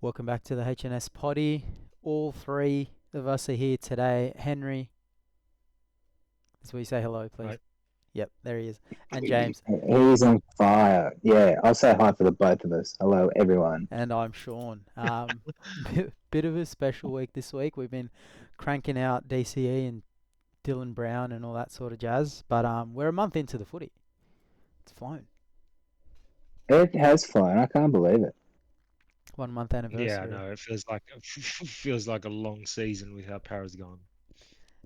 Welcome back to the H&SPoddy. All three of us are here today. Henry, that's where you say hello, please. Right. Yep, there he is. And James. He's on fire. Yeah, I'll say hi for the both of us. Hello, everyone. And I'm Shaun. Bit of a special week this week. We've been cranking out DCE and Dylan Brown and all that sort of jazz. But we're a month into the footy. It's flown. It has flown. I can't believe it. 1 month anniversary. Yeah, no, it feels like a long season with how Para's gone.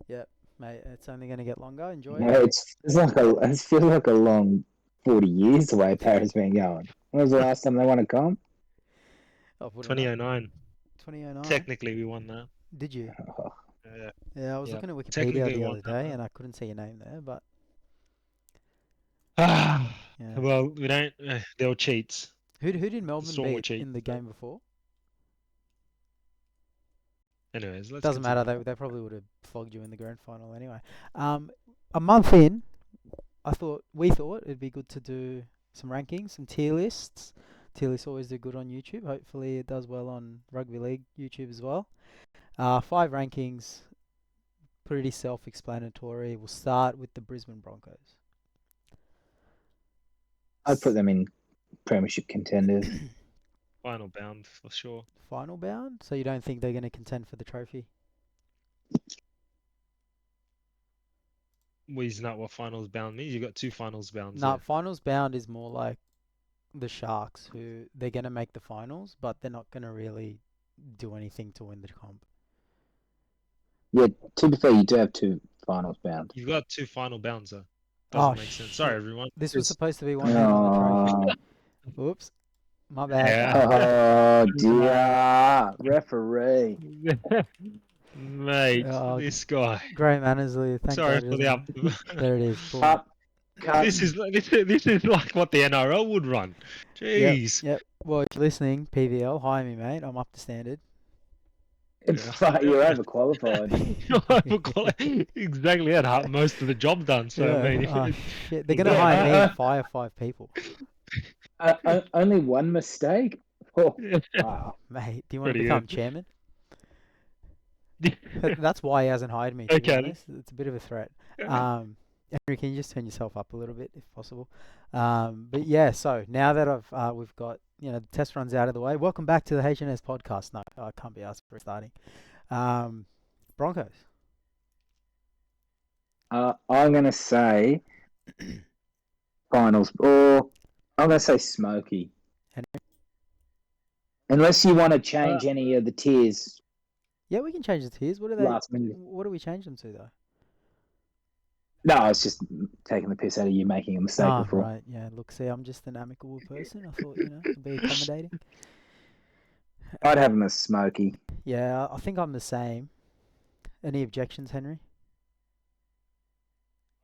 Yep, mate. It's only going to get longer. Enjoy No, it. it feels like a long 40 years the way Paris been going. When was the last time they won a comp? 2009. 2009. Technically, we won that. Did you? Yeah. Yeah, I was Yeah. looking at Wikipedia Technically, the we other won that, day man. and I couldn't see your name there, but Yeah. yeah. Well, we don't. They were cheats. Who did Melbourne Storm were beat cheats. in the game before? Anyways, let's Doesn't matter. continue. They probably would have flogged you in the grand final anyway. A month in, we thought it'd be good to do some rankings, some tier lists. Tier lists always do good on YouTube. Hopefully, it does well on Rugby League YouTube as well. 5 rankings, pretty self-explanatory. We'll start with the Brisbane Broncos. I'd put them in premiership contenders. Final bound for sure. Final bound? So you don't think they're going to contend for the trophy? Well, isn't that what finals bound means? You got 2 finals bounds. No, there. finals bound is more like the Sharks, who they're going to make the finals, but they're not going to really do anything to win the comp. Yeah, to be fair, you do have 2 finals bound. You've got 2 final bounds though. Doesn't make sense. Sorry, Shit. everyone. This was supposed to be one hand on the trophy. Oops. My bad. Yeah. Oh dear, referee. Mate, Oh, this guy. Graham Annesley, thank Sorry God. for the up. There it is. Boom. Cut. This is like what the NRL would run. Jeez. Yep. Well, if you're listening, PVL, hire me, mate. I'm up to standard. But you're overqualified. Exactly that. Most of the job done. So Yeah. I mean, Oh, shit. They're going to hire me and fire 5 people. Only one mistake? Oh, wow. Mate, do you want to Pretty become good. chairman? That's why he hasn't hired me, to be Okay. honest. It's a bit of a threat. Henry, can you just turn yourself up a little bit, if possible? But yeah, so now that we've got the test runs out of the way, welcome back to the H&S podcast. No, I can't be asked for starting. Broncos. I'm going to say finals, or I'm going to say Smoky. Henry? Unless you want to change any of the tiers. Yeah, we can change the tiers. What do we change them to, though? No, I was just taking the piss out of you making a mistake before. Right. Yeah, look, see, I'm just an amicable person. I thought, I'd be accommodating. I'd have him as Smoky. Yeah, I think I'm the same. Any objections, Henry?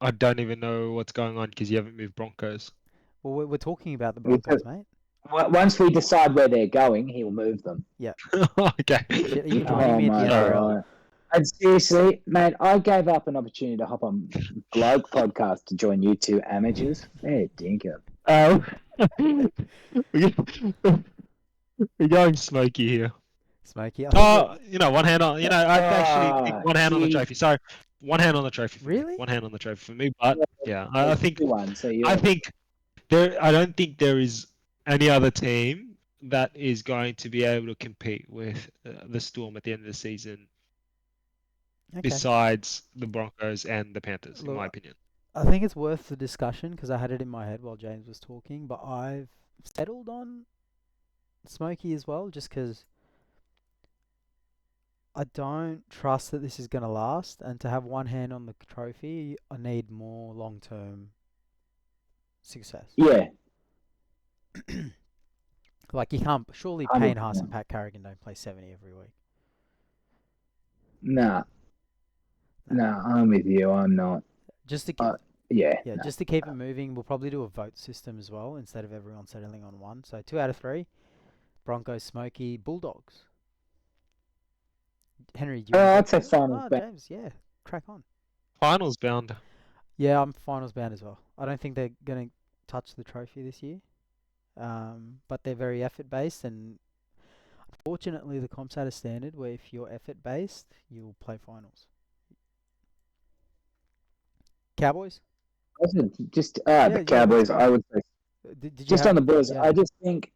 I don't even know what's going on because you haven't moved Broncos. Well, we're talking about the Broncos, mate. Once we decide where they're going, he'll move them. Yeah. Okay. Shit, are you joining me at the NRL? God. And seriously, mate, I gave up an opportunity to hop on Bloke podcast to join you 2 amateurs. Fair dinkum. We're going smoky here. Smoky. One hand on. I'd actually think one hand on the trophy. Sorry, one hand on the trophy. For Really? Me. One hand on the trophy for me. But yeah, I think one. So I don't think there is any other team that is going to be able to compete with the Storm at the end of the season. Okay. Besides the Broncos and the Panthers, in my opinion. I think it's worth the discussion because I had it in my head while James was talking, but I've settled on Smokey as well, just because I don't trust that this is going to last, and to have one hand on the trophy, I need more long-term success. Yeah. Like, you can't, surely Payne Haas and Pat Carrigan don't play 70 every week. Nah. No, I'm with you. I'm not. Just to just to keep it moving, we'll probably do a vote system as well instead of everyone settling on one. So 2 out of 3, Broncos, Smoky, Bulldogs. Henry, do you I'd say finals bound. James, yeah, crack on. Finals bound. Yeah, I'm finals bound as well. I don't think they're going to touch the trophy this year, but they're very effort based, and Unfortunately, the comp's at a standard where if you're effort based, you'll play finals. Cowboys? Just Yeah, the let's Cowboys. go. I would say Did you just have? on the Bulls. Yeah, I just think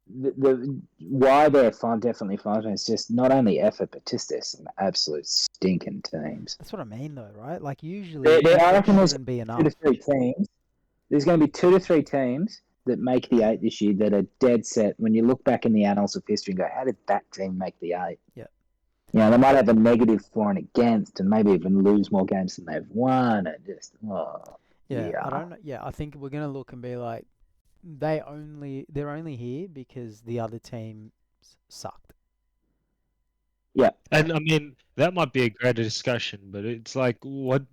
the why they're fun, definitely fun. It's just not only effort, but just there's some absolute stinking teams. that's what I mean though, right? Like usually I effort reckon there's shouldn't be 2 to enough. 3 teams. There's going to be 2 to 3 teams that make the 8 this year that are dead set. When you look back in the annals of history and go, how did that team make the 8? Yeah. You know, they might have a negative for and against, and maybe even lose more games than they've won. And just Yeah, I don't know. Yeah, I think we're gonna look and be like, they're only here because the other team sucked. Yeah. And I mean, that might be a greater discussion, but it's like, what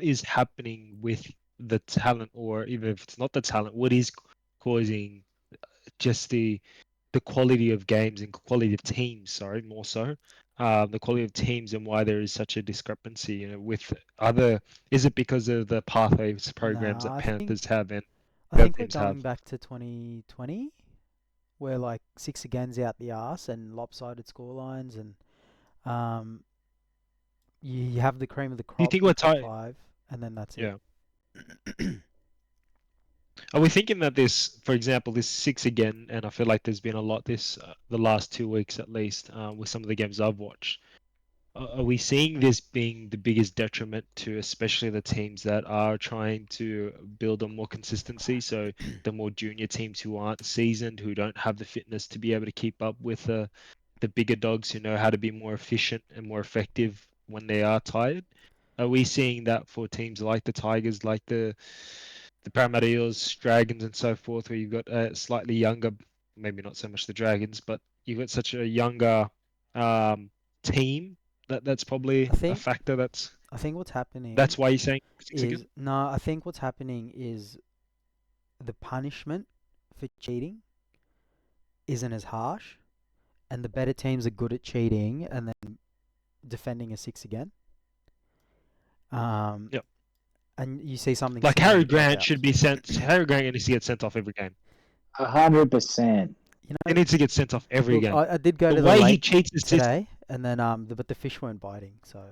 is happening with the talent, or even if it's not the talent, what is causing just the quality of games and quality of teams? Sorry, more so, the quality of teams, and why there is such a discrepancy. You know, with other, is it because of the pathways programs that Nah, Panthers have and I the other think we're teams have? going back to 2020, where like 6 again's out the arse and lopsided scorelines, and um, you have the cream of the Do you crop, think the we're top tight? 5, and then that's Yeah. it. Are we thinking that this, for example, this 6 again, and I feel like there's been a lot this the last 2 weeks at least, with some of the games I've watched. Are we seeing this being the biggest detriment to especially the teams that are trying to build on more consistency? So the more junior teams who aren't seasoned, who don't have the fitness to be able to keep up with the bigger dogs who know how to be more efficient and more effective when they are tired. Are we seeing that for teams like the Tigers, like the Parramatta Eels, Dragons, and so forth, where you've got a slightly younger, maybe not so much the Dragons, but you've got such a younger team that's probably I a think factor. I think what's happening That's why you're saying 6 again. is no. I think what's happening is the punishment for cheating isn't as harsh, and the better teams are good at cheating and then defending a 6 again. Yep. And you see something Like similar Harry with Grant dropouts. should be sent. Harry Grant needs to get sent off every game. 100%. You He know, needs to get sent off every look, game. I did go The to the way he lake cheats the system. today, and then but the fish weren't biting, so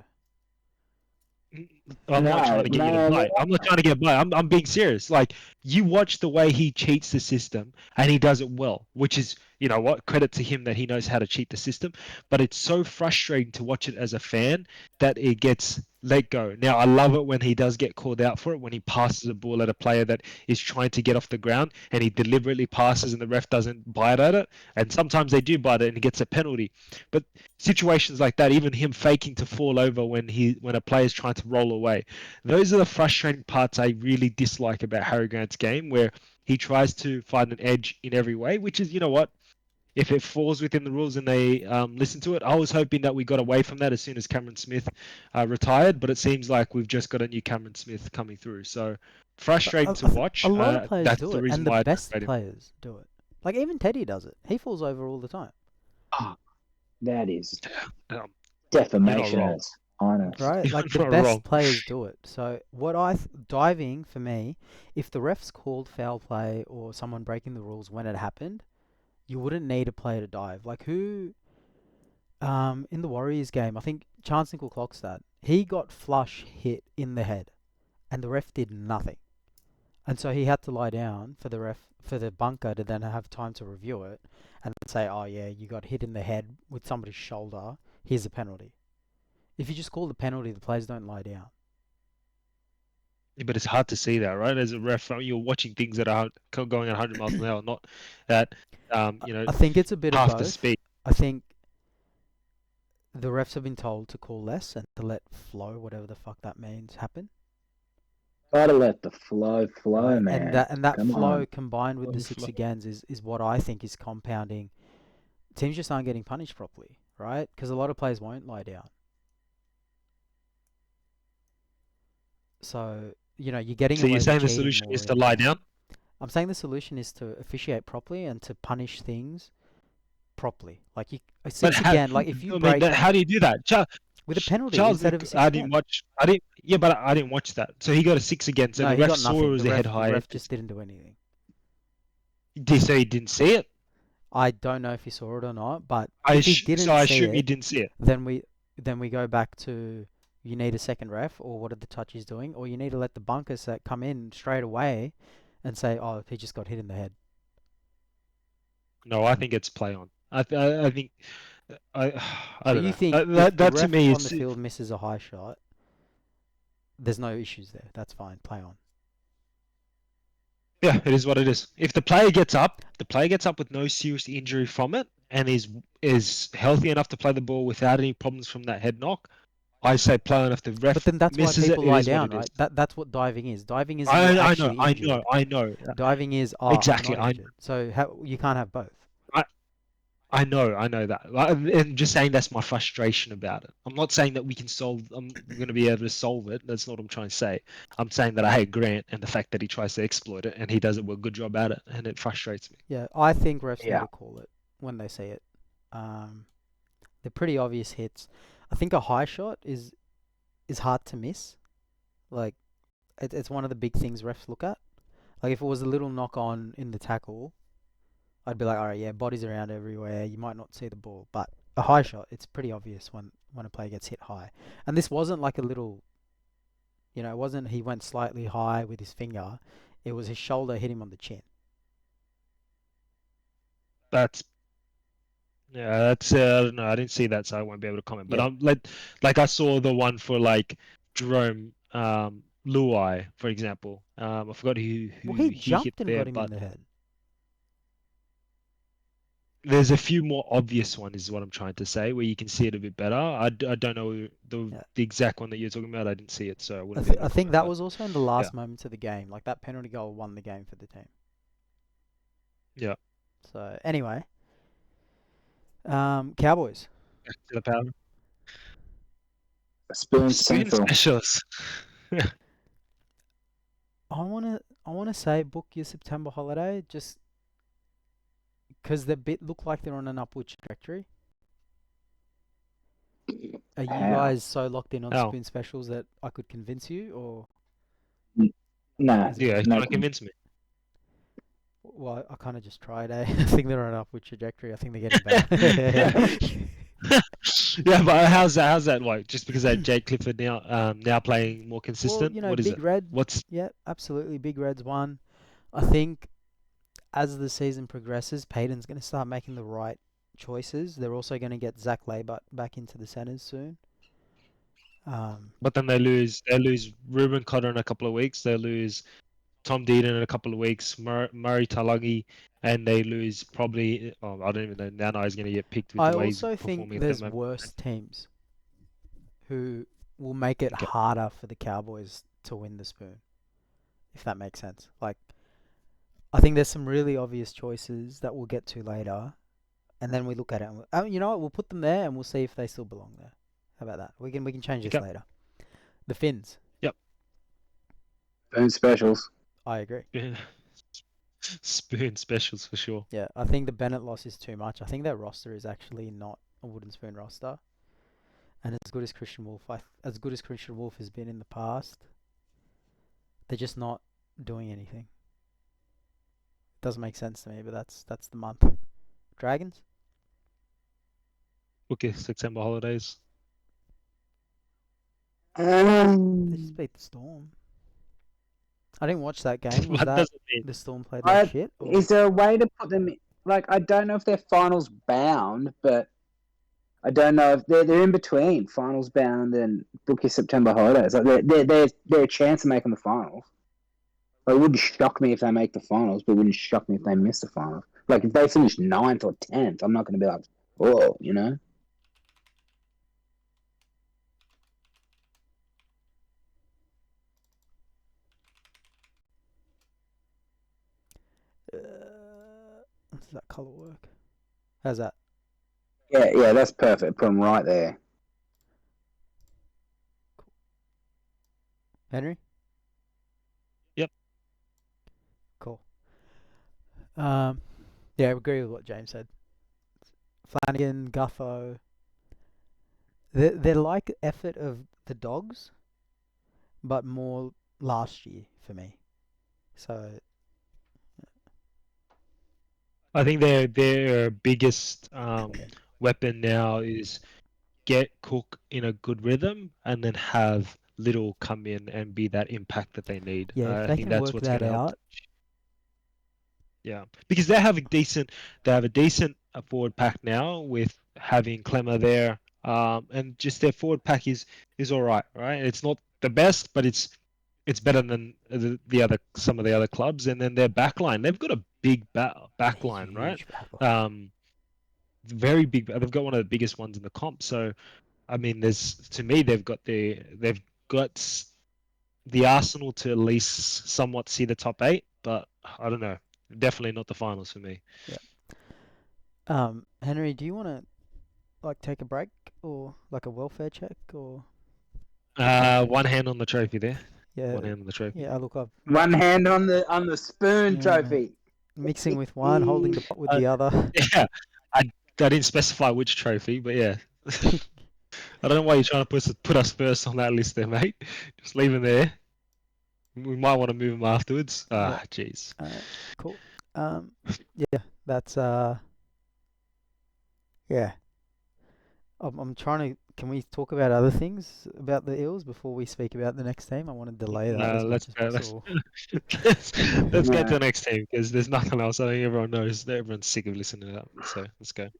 I'm not trying to get you to bite. I'm not trying to get bite. I'm being serious. Like, you watch the way he cheats the system, and he does it well, which is, you know what, credit to him that he knows how to cheat the system. But it's so frustrating to watch it as a fan that it gets let go. Now, I love it when he does get called out for it, when he passes a ball at a player that is trying to get off the ground and he deliberately passes and the ref doesn't bite at it. And sometimes they do bite it and he gets a penalty. But situations like that, even him faking to fall over when a player is trying to roll away, those are the frustrating parts I really dislike about Harry Grant's game, where he tries to find an edge in every way, which is, you know what, if it falls within the rules and they listen to it. I was hoping that we got away from that as soon as Cameron Smith retired, but it seems like we've just got a new Cameron Smith coming through. So frustrating to watch. a lot of players That's do the it, reason and the why I best don't rate him. players do it. Like even Teddy does it. He falls over all the time. That is Um, defamation wrong. at its finest. Right? Like the You're not best wrong. players do it. So what diving for me, if the refs called foul play or someone breaking the rules when it happened, you wouldn't need a player to dive. Like who in the Warriors game, I think Chance Nickel Clockstad, he got flush hit in the head and the ref did nothing. And so he had to lie down for the bunker to then have time to review it and say, "Oh yeah, you got hit in the head with somebody's shoulder. Here's a penalty." If you just call the penalty, the players don't lie down. But it's hard to see that, right? As a ref, you're watching things that are going at 100 miles an hour, not at I think it's a bit of half the both. speed. I think the refs have been told to call less and to let flow, whatever the fuck that means, happen. Gotta let the flow, Right? man. And that Come flow on. combined with the Flow. 6 agains is what I think is compounding. Teams just aren't getting punished properly, right? Because a lot of players won't lie down. So, you're getting So away you're with saying the cheating solution more is to in lie games. down? I'm saying the solution is to officiate properly and to punish things properly. Like a 6 again, like if you break how do you do that? with a penalty Charles, instead of a 6 I again. didn't watch. I didn't. Yeah, but I didn't watch that. So he got a 6 again. So No, the he ref got saw it nothing. was The a head ref high. just didn't do anything. So he didn't see it. I don't know if he saw it or not, but I if he so didn't I see assume he it, didn't see it. then we go back to you need a second ref, or what are the touchies doing, or you need to let the bunker set come in straight away and say, oh, he just got hit in the head. No, I think it's play on. I think I I So don't you know. think if That the that to ref me on the is field misses a high shot, there's no issues there. That's fine. Play on. yeah, it is what it is. If the player gets up, with no serious injury from it, and is healthy enough to play the ball without any problems from that head knock, I say play on. If the But ref then that's why misses it, people it lie is what down, it is. right? That's what diving is. Diving isn't you're I know, actually injured. I know. Diving is, oh, I'm Exactly, not injured. So you can't have both. I know that. And just saying that's my frustration about it. I'm not saying that we can solve. I'm going to be able to solve it. That's not what I'm trying to say. I'm saying that I hate Grant and the fact that he tries to exploit it and he does a good job at it, and it frustrates me. Yeah, I think refs need Yeah. to call it when they see it. They're pretty obvious hits. I think a high shot is hard to miss. Like it's one of the big things refs look at. Like if it was a little knock on in the tackle, I'd be like, all right, yeah, bodies around everywhere. You might not see the ball, but a high shot, it's pretty obvious when a player gets hit high. And this wasn't like a little, it wasn't he went slightly high with his finger. It was his shoulder hit him on the chin. That's that's I don't know. I didn't see that, so I won't be able to comment. But Yeah. I'm like I saw the one for like Jerome Luai, for example. I forgot who Well, he he hit jumped and there, got him in but the head. there's a few more obvious ones, is what I'm trying to say, where you can see it a bit better. I don't know Yeah. the exact one that you're talking about. I didn't see it, so I I, wouldn't be able I to think comment. that But was also in the yeah, last moments of the game. Like that penalty goal won the game for the team. yeah. So anyway, Cowboys. Back to the power. Spoon Spoon Central. specials. I wanna say book your September holiday just because look like they're on an upward trajectory. Are you How? guys so locked in on Oh, spoon specials that I could convince you, or No, is it yeah, just you no. can't convince me. well, I kind of just tried, eh? I think they're on an upward trajectory. I think they're getting better. Yeah, but how's that? How's that like? Just because that Jake Clifford now playing more Well, consistent? What is Big it? Red. What's Yeah, absolutely. Big Red's won. I think as the season progresses, Payton's going to start making the right choices. They're also going to get Zach Laybutt back into the centres soon. But then they lose Ruben Cotter in a couple of weeks. They lose Tom Deedon in a couple of weeks. Murray Talagi, and they lose probably. Oh, I don't even know. Now he's going to get picked with I the way he's also think performing at the there's moment. worse teams who will make it Okay. harder for the Cowboys to win the spoon, if that makes sense. Like, I think there's some really obvious choices that we'll get to later, and then we look at it and you know what? We'll put them there and we'll see if they still belong there. How about that? We can change this Okay. later. The Finns. Yep. Spoon specials. I agree. Spoon specials for sure. Yeah, I think the Bennett loss is too much. I think their roster is actually not a wooden spoon roster. And as good as Christian Wolf has been in the past, they're just not doing anything. Doesn't make sense to me, but that's the month. Dragons? Okay, September holidays. They just beat the Storm. I didn't watch that game. Was What that does it mean? the Storm played like shit? Or? Is there a way to put them? Like, I don't know if they're finals bound, but I don't know if they're in between finals bound and book your September holidays. Like, they're a chance of making the finals. It wouldn't shock me if they make the finals, but it wouldn't shock me if they miss the finals. Like, if they finish 9th or 10th, I'm not going to be like, oh, you know? Does that colour work? How's that? Yeah, that's perfect. Put them right there. Henry? Yep. Cool. Yeah, I agree with what James said. Flanagan, Gutho. They're like effort of the Dogs, but more last year for me. So I think their biggest weapon now is get Cook in a good rhythm and then have Little come in and be that impact that they need. Yeah, if I they think can that's work what's that going to help. out, Yeah, because they have a decent forward pack now with having Clemmer there, and just their forward pack is all right, right? It's not the best, but it's better than the other some of the other clubs. And then their backline, they've got a big backline, right? huge backline. Very big. They've got one of the biggest ones in the comp. So I mean, there's to me they've got the arsenal to at least somewhat see the top 8, but I don't know. Definitely not the finals for me. Henry, do you want to like take a break or like a welfare check or? One hand on the trophy there. Yeah, One hand on the trophy. yeah. Look, I've One hand on the spoon Yeah, trophy. mixing with one, holding the pot with the other. Yeah, I didn't specify which trophy, but yeah. I don't know why you're trying to put us first on that list there, mate. Just leave him there. We might want to move him afterwards. Yeah. Jeez. Cool. Yeah, that's yeah. I'm trying to. Can we talk about other things about the Eels before we speak about the next team? I want to delay that No, as much as let's possible. let's get to No. the next team because there's nothing else. I think everyone knows that everyone's sick of listening to that. So let's go.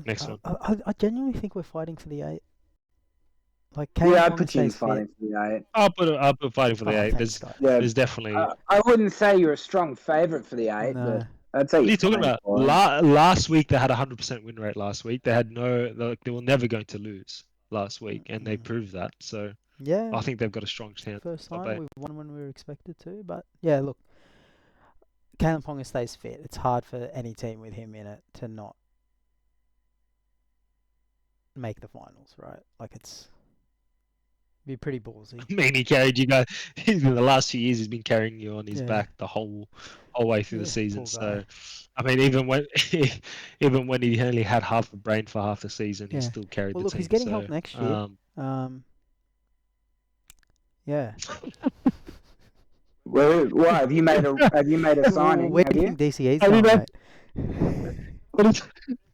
Next one. I genuinely think we're fighting for the 8. Like, Yeah, I Kane put you in stays fit. fighting for the 8. I'll put fighting for the Oh, 8. thanks, guys. Yeah, There's definitely. I wouldn't say you're a strong favourite for the 8, No. but I'd say What are you're you talking fighting about? for it. Last week they had a 100% win rate. Last week they had they were never going to lose last week, and they proved that. So Yeah, I think they've got a strong chance. first Top time 8. we've won when we were expected to. But yeah, look, Kalen Ponga stays fit. It's hard for any team with him in it to not make the finals, right? Like, it's be pretty ballsy. I mean, he carried you guys in the last few years. He's been carrying you on his Yeah. back the whole way through the Yeah, season. poor So, guy. I mean, even when even when he only had half a brain for half the season, he Yeah. still carried Well, the look, team. he's getting So, help next year. Yeah. Well, what have you made a Well, signing? where Have do you you? think DCA's I mean, going, that mate? what is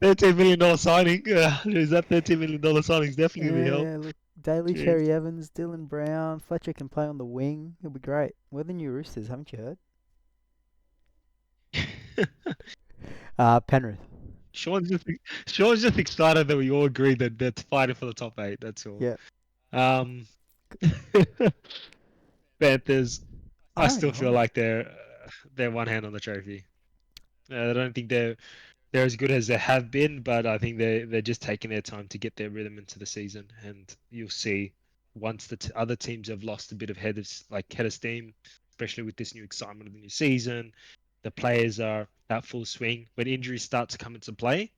$13 million signing? Is that $13 million signing? Is definitely gonna be help. Yeah, look, Daly, Jeez. Cherry Evans, Dylan Brown, Fletcher can play on the wing. It'll be great. We're the new Roosters, haven't you heard? Penrith. Shaun's just excited that we all agree that that's fighting for the top 8. That's all. Yeah. Panthers. I I still feel know. like they're one hand on the trophy. I don't think they're as good as they have been, but I think they're just taking their time to get their rhythm into the season, and you'll see once the other teams have lost a bit of head of steam, especially with this new excitement of the new season. The players are at full swing. When injuries start to come into play,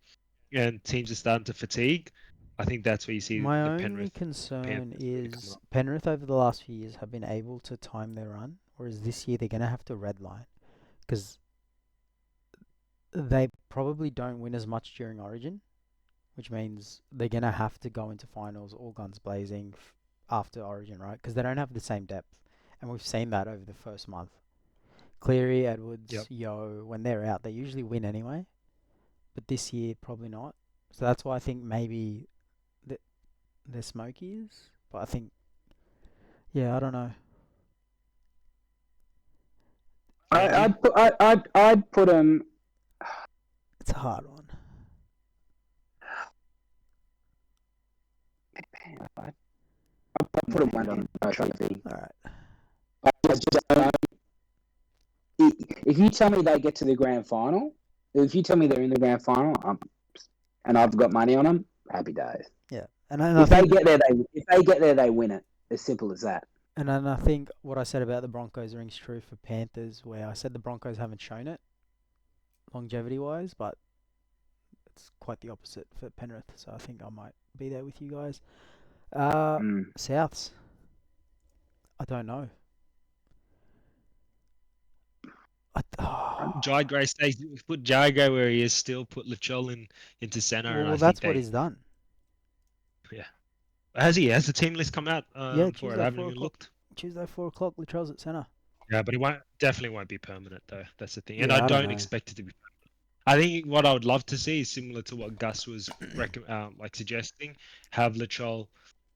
and teams are starting to fatigue, I think that's where you see My the only Penrith concern Panthers really coming is up. Penrith over the last few years have been able to time their run, whereas this year they're going to have to redline because they probably don't win as much during Origin, which means they're going to have to go into finals all guns blazing after Origin, right? Because they don't have the same depth. And we've seen that over the first month. Cleary, Edwards, Yep. Yo, when they're out, they usually win anyway. But this year, probably not. So that's why I think maybe they're smokies. But I think, yeah, I don't know. I'd put them. It's a hard one. I'd put them one on the trophy. All right. I just don't. If you tell me they get to the grand final, if you tell me they're in the grand final, and I've got money on them, happy days. Yeah. If they get there, they win it. As simple as that. And then I think what I said about the Broncos rings true for Panthers, where I said the Broncos haven't shown it longevity-wise, but it's quite the opposite for Penrith. So I think I might be there with you guys. Souths. I don't know. Jai Gray stays. Put Jai Gray where he is still. Put Lachol into center. Well, and that's what he's done. Yeah. Has he? Has the team list come out Yeah, for it? Tuesday, I haven't 4 even o'clock. looked. Tuesday, 4 o'clock, Latrell's at centre. Yeah, but he definitely won't be permanent though. That's the thing. And Yeah, I I don't don't know. expect it to be permanent. I think what I would love to see is similar to what Gus was suggesting. Have Latrell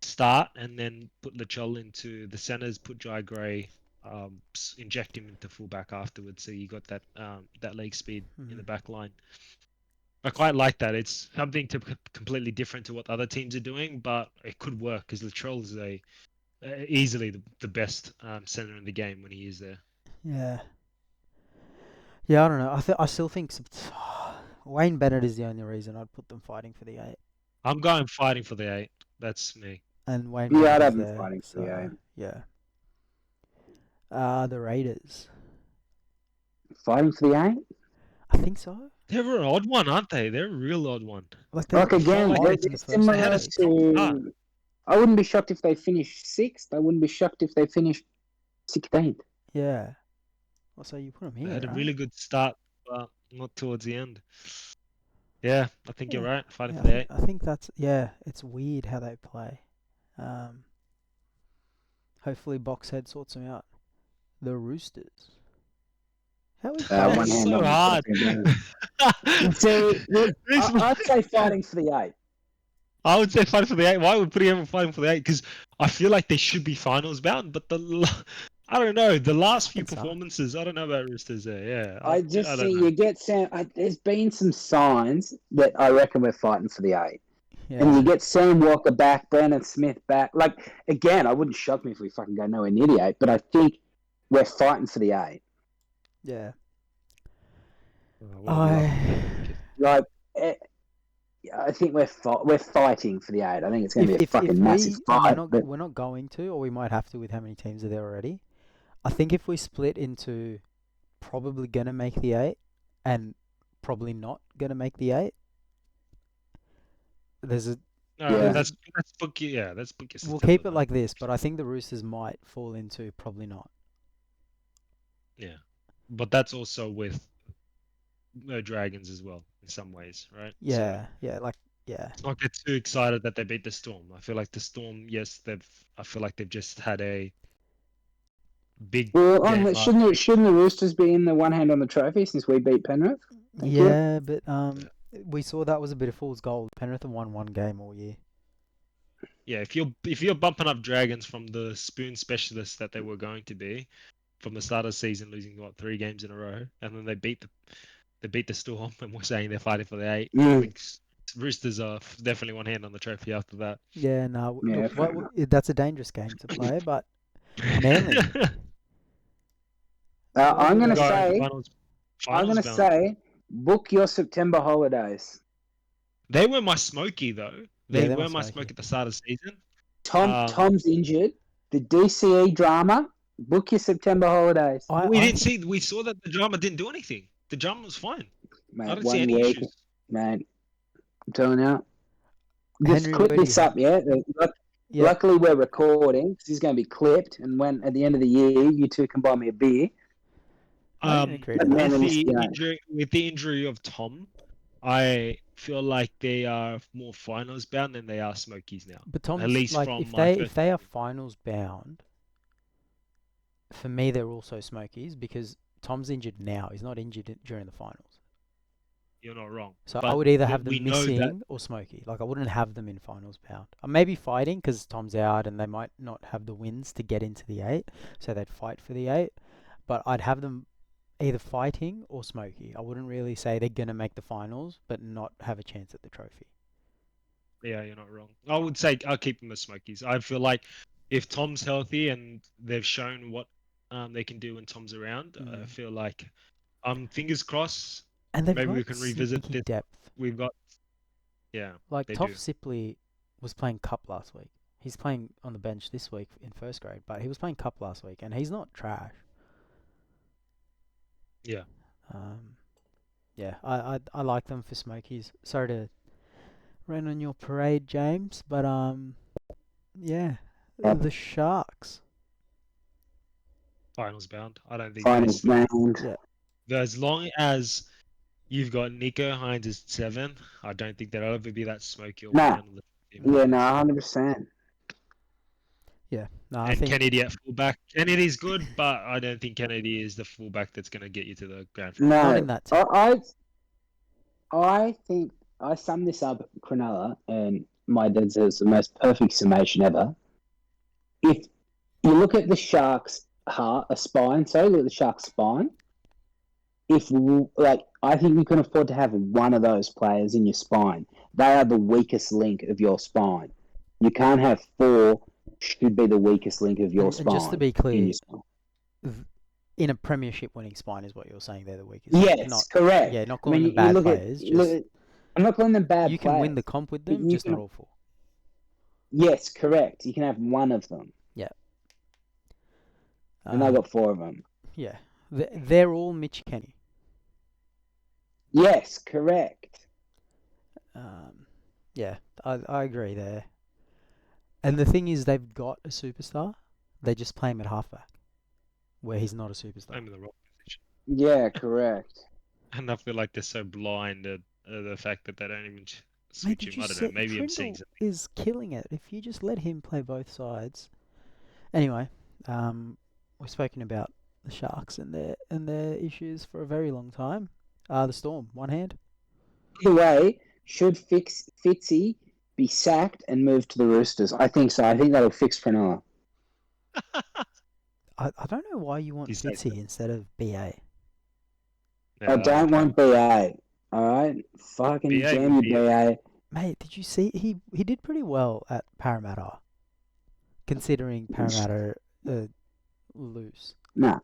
start and then put Latrell into the centers, put Jai Gray, inject him into fullback afterwards. So you got that leg speed in the back line. I quite like that. It's something completely different to what other teams are doing, but it could work because Latrell is easily the best center in the game when he is there. Yeah. Yeah, I don't know. I still think Wayne Bennett is the only reason I'd put them fighting for the 8. I'm going fighting for the 8. That's me. And Wayne Yeah, I'd Bennett have is them there. fighting for the 8. Yeah. The Raiders. Fighting for the 8? I think so. They're an odd one, aren't they? They're a real odd one. Like they Like look again, hot they're in the first similar They had a week. strong start. to. I wouldn't be shocked if they finish 6th. I wouldn't be shocked if they finish 16th. Yeah. Well, so you put them They here, had a right? really good start, but not towards the end. Yeah, I think you're right. Fighting Yeah, for the 8. I think that's it's weird how they play. Hopefully Boxhead sorts them out. The Roosters. How we One That's hand so on the hard. See, look, I'd say fighting for the 8. I would say fighting for the 8. Why would put him fighting for the 8? Because I feel like they should be finals bound, but I don't know. The last few Fucking suck. performances, I don't know about Roosters there. Yeah, I just don't see know. you get Sam. There's been some signs that I reckon we're fighting for the 8. Yeah. And you get Sam Walker back, Brandon Smith back. Like, again, I wouldn't shock me if we fucking go nowhere near the 8, but I think we're fighting for the 8. Yeah. Like, I think we're fighting for the 8. I think it's going to be a fucking massive fight. We're not going to, or we might have to with how many teams are there already. I think if we split into probably going to make the 8 and probably not going to make the 8, there's a... That's book. Yeah, that's book. We'll keep it like this, but I think the Roosters might fall into probably not. Yeah, but that's also with no Dragons as well in some ways, right? Yeah, so, Let's not get too excited that they beat the Storm. I feel like the Storm, yes, I feel like they've just had a big. Well, shouldn't the Roosters be in the one hand on the trophy since we beat Penrith? Thank you. But we saw that was a bit of fool's gold. Penrith have won one game all year. Yeah, if you're bumping up Dragons from the spoon specialists that they were going to be from the start of the season, losing 3 games in a row, and then they beat the Storm, and we're saying they're fighting for the 8. I think Roosters are definitely one hand on the trophy after that. Yeah, no. Look, that's a dangerous game to play, but Manly. I'm going to say, book your September holidays. They were my smoky though. They were my smoky at the start of the season. Tom's injured. The DCE drama. Book your September holidays. We saw that the drama didn't do anything. The drama was fine. Mate, I didn't see any issues. Man, I'm telling you. Just clip this up, yeah? Yeah. Luckily, we're recording because he's going to be clipped. And when at the end of the year, you two can buy me a beer. With the injury of Tom, I feel like they are more finals bound than they are Smokies now. But Tom's, at least like, from if they are finals bound, for me they're also Smokies because Tom's injured now. He's not injured during the finals. You're not wrong. So I would either have them missing or Smoky. Like I wouldn't have them in finals bound. I may be fighting because Tom's out and they might not have the wins to get into the 8, so they'd fight for the 8. But I'd have them either fighting or Smoky. I wouldn't really say they're gonna make the finals, but not have a chance at the trophy. Yeah, you're not wrong. I would say I'll keep them as Smokies. I feel like if Tom's healthy and they've shown what they can do when Tom's around, I feel like fingers crossed. And maybe we can revisit this. Depth. We've got, like Toph Sipley was playing Cup last week. He's playing on the bench this week in first grade, but he was playing Cup last week, and he's not trash. Yeah. I like them for Smokies. Sorry to rain on your parade, James, but the Sharks. Finals bound. I don't think finals bound. Yeah. As long as you've got Nico Hines as 7, I don't think that'll ever be that smoky. Yeah, 100%. Yeah, no, I think Kennedy at fullback. Kennedy's good, but I don't think Kennedy is the fullback that's going to get you to the grand final. No, not in that team. I think I summed this up, Cronulla, and my dad says the most perfect summation ever. If you look at the Sharks' spine, look at the Sharks' spine. I think you can afford to have one of those players in your spine. They are the weakest link of your spine. You can't have four. Should be the weakest link of your spine. And just to be in clear, your spine. in a premiership winning spine is what you're saying they're the weakest. Yes, correct. Yeah, not calling them bad players. I'm not calling them bad you players. can win the comp with them, just not all four. Yes, correct. You can have one of them. Yeah. And I got four of them. Yeah. They're all Mitch Kenny. Yes, correct. Yeah, I agree there. And the thing is, they've got a superstar. They just play him at halfback, where he's not a superstar. I'm in the wrong position. Yeah, correct. And I feel like they're so blind at the fact that they don't even switch him. I don't know. Maybe I'm seeing something. Is killing it. If you just let him play both sides. Anyway, we've spoken about the Sharks and their issues for a very long time. The Storm, one hand. Either way, should Fitzy be sacked and moved to the Roosters? I think so. I think that'll fix Cronulla. I don't know why you want Fitzy instead of BA. I don't want BA. Alright? Fucking damn you, BA. Mate, did you see? He did pretty well at Parramatta, considering Parramatta loose. Nah.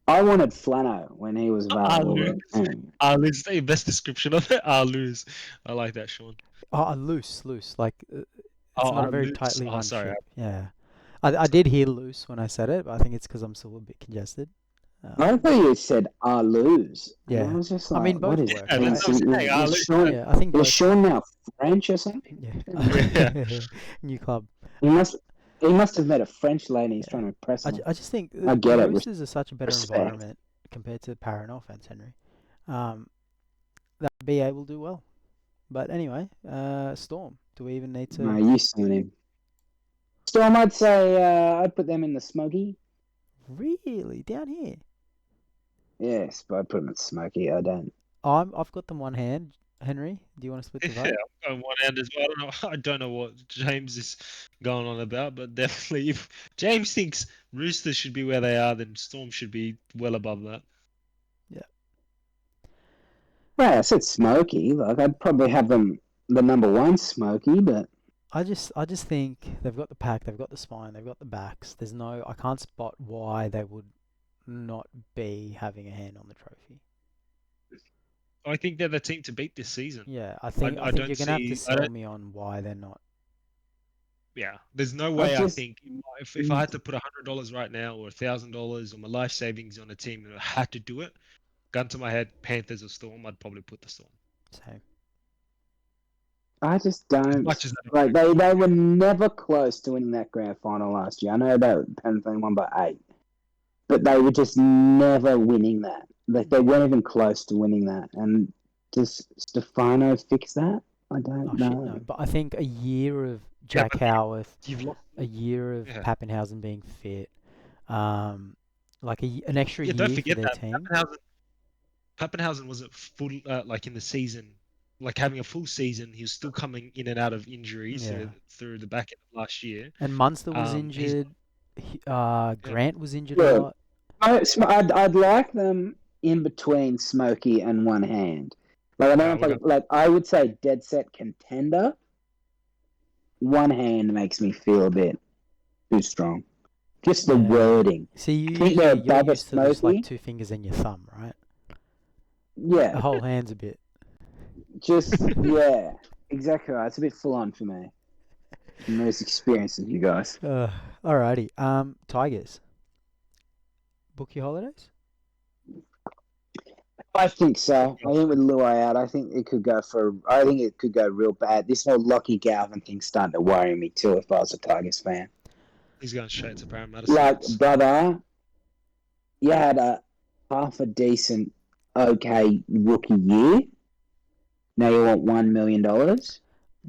I wanted Flano when he was available. Lose. The best description of it. Lose. I like that, Shaun. Loose. Like, it's not a very loose. tightly run sorry. ship. Yeah. I did hear loose when I said it, but I think it's because I'm still a bit congested. I thought you said lose. Yeah. I was just like, I mean, both what is work. it? I think is Shaun now French or something? Yeah. New club. He must have met a French lady. He's trying to impress him. I just think I get the it. Roosters are such a better Respect. environment compared to Parra and offense, Henry. That BA will do well. But anyway, Storm. Do we even need to? No, you summon him. Storm, I'd say I'd put them in the Smoky. Really? Down here? Yes, but I'd put them in Smoky. I don't. I've got them one hand. Henry, do you want to split the vote? Yeah, I'm going one hand as well. I don't know what James is going on about, but definitely if James thinks Roosters should be where they are, then Storm should be well above that. Yeah. Well, I said Smoky. Like I'd probably have them the number one Smoky, but I just think they've got the pack, they've got the spine, they've got the backs. I can't spot why they would not be having a hand on the trophy. I think they're the team to beat this season. Yeah, I think you're going to have to sell me on why they're not. Yeah, there's no way I think if I had to put $100 right now or $1,000 or my life savings on a team and I had to do it, gun to my head, Panthers or Storm, I'd probably put the Storm. Same. I just don't. Like they were never close to winning that grand final last year. I know Penrith won by 8, but they were just never winning that. Like they weren't even close to winning that. And does Stefano fix that? I don't know. No. But I think a year of Jack Howarth, a year of Pappenhausen being fit, like an extra year don't forget for their that. team. Pappenhausen wasn't full, like in the season, like having a full season. He was still coming in and out of injuries through the back end of last year. And Munster was injured. Grant was injured a lot. I'd like them in between Smokey and one hand. Like I don't know if I would say dead set contender. One hand makes me feel a bit too strong. Just the wording. See, you're used to just like 2 fingers and your thumb, right? Yeah. The whole hand's a bit. Just exactly right. It's a bit full on for me. I'm most experienced as you guys. Alrighty. Tigers. Book your holidays? I think so. I think with Luai out, I think it could go real bad. This whole Lockie Galvin thing's starting to worry me too if I was a Tigers fan. He's going straight to Parramatta. Like, brother, you had a half a decent, okay rookie year. Now you want $1 million?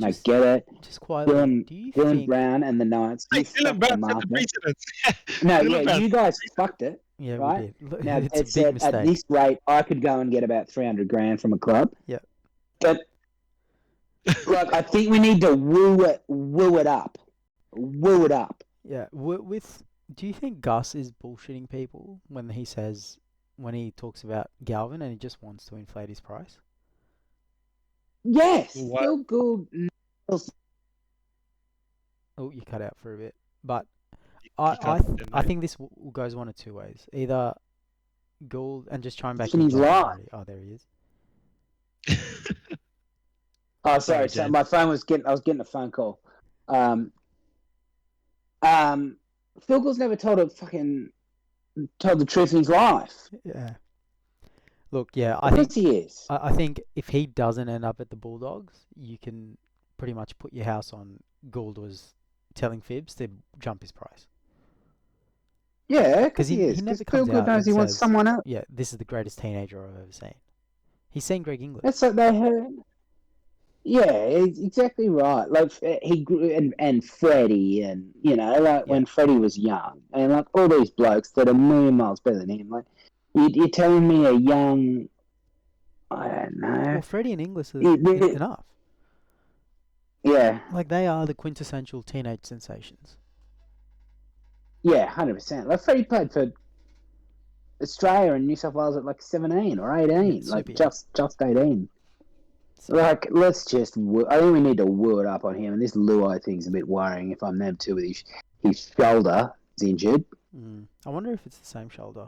I get it. Just quietly, Dylan Brown and the Knights. Hey, Dylan Brown set the precedence. No, you guys fucked it. Yeah, right? We did. Now, it's a big mistake. At this rate, I could go and get about $300,000 from a club. Yeah. But like, I think we need to woo it up. Woo it up. Yeah. Do you think Gus is bullshitting people when he talks about Galvin and he just wants to inflate his price? Yes, Well, Phil Gould. Oh, you cut out for a bit. But you I cut I, them, I mate. think this goes one of two ways. Either Gould and just chime back And in. he's James live. already. Oh, there he is. Oh, Sorry, sorry. So James. my phone was getting. I was getting a phone call. Um. Phil Gould's never told the truth in his life. Yeah. Look, yeah, I Of think course he is. I think if he doesn't end up at the Bulldogs, you can pretty much put your house on Gould was telling fibs to jump his price. Yeah, of Because course he is. he Because never Phil comes Gould out knows and he wants says, someone else. yeah, this is the greatest teenager I've ever seen. He's seen Greg Inglis. That's what they heard. Yeah, exactly right. Like he grew, and Freddie, and when Freddie was young, and like all these blokes that are a million miles better than him. Like you're telling me a young, I don't know. Well, Freddie and Inglis are Yeah, enough. yeah, Like, they are the quintessential teenage sensations. 100%. Like Freddie played for Australia and New South Wales at like 17 or 18, Yeah, like super young. just 18. So, Like, let's just. I think we need to woo it up on him. And this Luai thing's a bit worrying. If I'm them too, with his shoulder is injured. I wonder if it's the same shoulder.